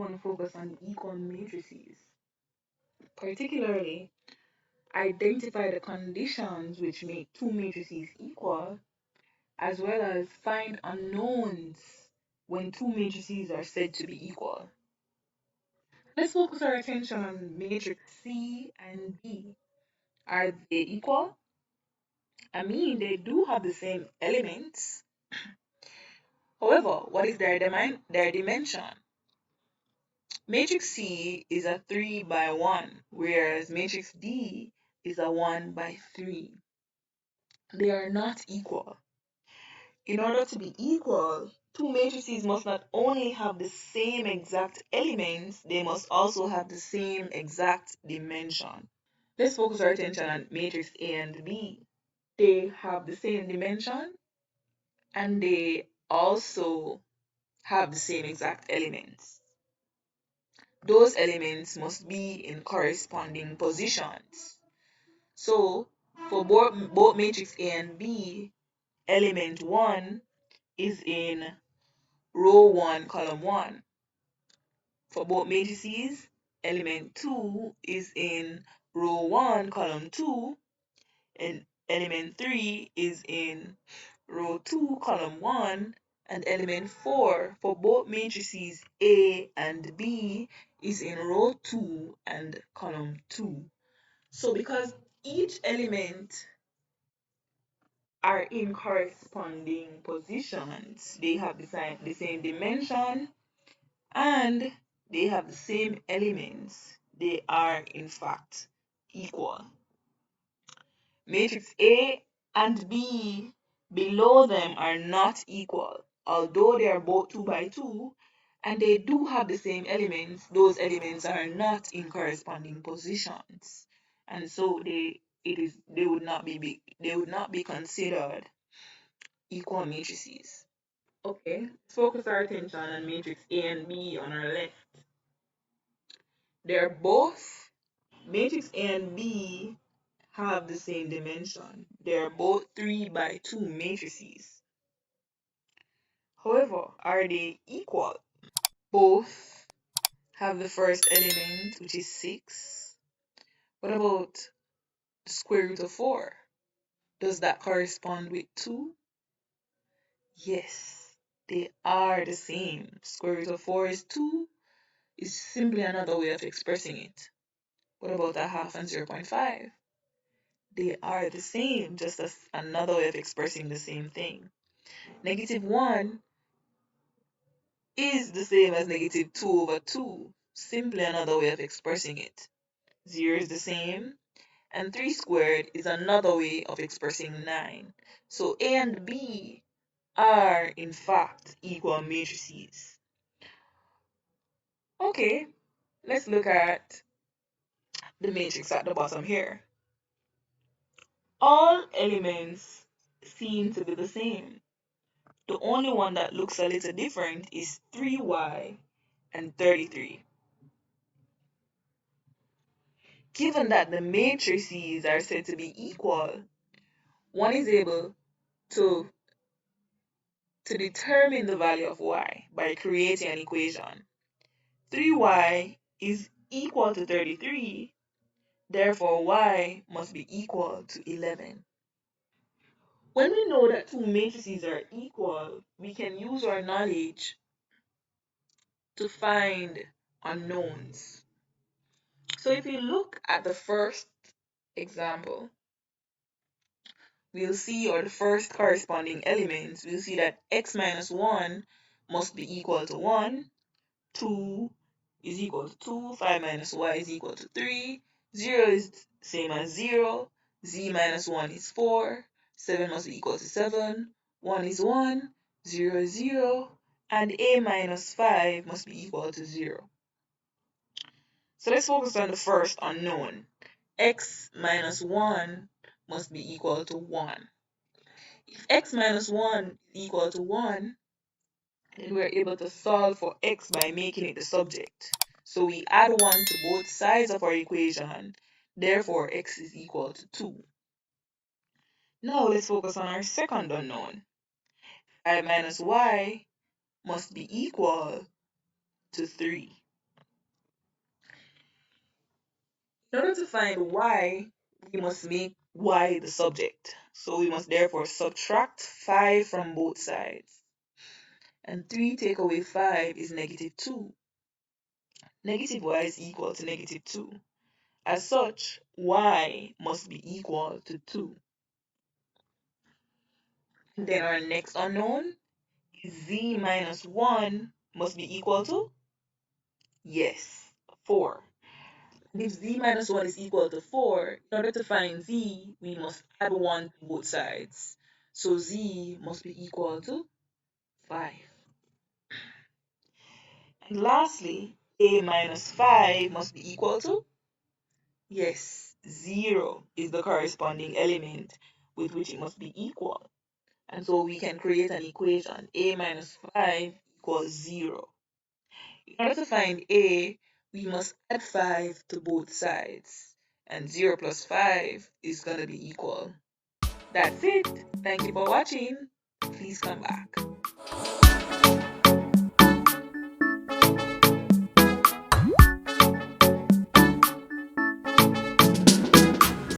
want to focus on equal matrices, particularly identify the conditions which make two matrices equal, as well as find unknowns when two matrices are said to be equal. Let's focus our attention on matrix C and B. Are they equal? I mean, they do have the same elements. However, what is their dimension? Matrix C is a 3 by 1, whereas matrix D is a 1 by 3. They are not equal. In order to be equal, two matrices must not only have the same exact elements, they must also have the same exact dimension. Let's focus our attention on matrix A and B. They have the same dimension and they also have the same exact elements. Those elements must be in corresponding positions. So, for both matrix A and B, element 1 is in row 1, column 1. For both matrices, element 2 is in row 1, column 2, and element 3 is in row 2, column 1, and element 4 for both matrices A and B is in row 2 and column 2. So because each element are in corresponding positions, they have the same dimension and they have the same elements, they are in fact equal. Matrix A and B below them are not equal, although they are both 2 by 2 and they do have the same elements. Those elements are not in corresponding positions, and so they would not be considered equal matrices. Okay, let's focus our attention on matrix A and B on our left. They're both matrix A and B have the same dimension. They are both 3 by 2 matrices. However, are they equal? Both have the first element, which is 6. What about the square root of 4? Does that correspond with 2? Yes, they are the same. Square root of 4 is 2, is simply another way of expressing it. What about a half and 0.5? They are the same, just as another way of expressing the same thing. Negative 1 is the same as negative 2 over 2, simply another way of expressing it. 0 is the same, and 3 squared is another way of expressing 9. So A and B are, in fact, equal matrices. Okay, let's look at the matrix at the bottom here. All elements seem to be the same. The only one that looks a little different is 3y and 33. Given that the matrices are said to be equal, one is able to, to determine the value of y by creating an equation. 3y is equal to 33, therefore y must be equal to 11. When we know that two matrices are equal, we can use our knowledge to find unknowns. So if you look at the first example, we'll see, or the first corresponding elements, we'll see that x minus 1 must be equal to 1, 2 is equal to 2, 5 minus y is equal to 3, 0 is same as 0, z minus 1 is 4, 7 must be equal to 7, 1 is 1, 0 is 0, and a minus 5 must be equal to 0. So let's focus on the first unknown. X minus 1 must be equal to 1. If x minus 1 is equal to 1, then we're able to solve for x by making it the subject. So we add 1 to both sides of our equation, therefore x is equal to 2. Now let's focus on our second unknown. 5 minus y must be equal to 3. In order to find y, we must make y the subject. So we must therefore subtract 5 from both sides. And 3 take away 5 is -2. Negative y is equal to -2. As such, y must be equal to 2. And then our next unknown is z minus 1 must be equal to, yes, 4. And if z minus 1 is equal to 4, in order to find z, we must add 1 to both sides. So z must be equal to 5. And lastly, a minus 5 must be equal to, yes, 0 is the corresponding element with which it must be equal. And so we can create an equation, a minus 5 equals 0. In order to find a, we must add 5 to both sides. And 0 plus 5 is going to be equal. That's it. Thank you for watching. Please come back.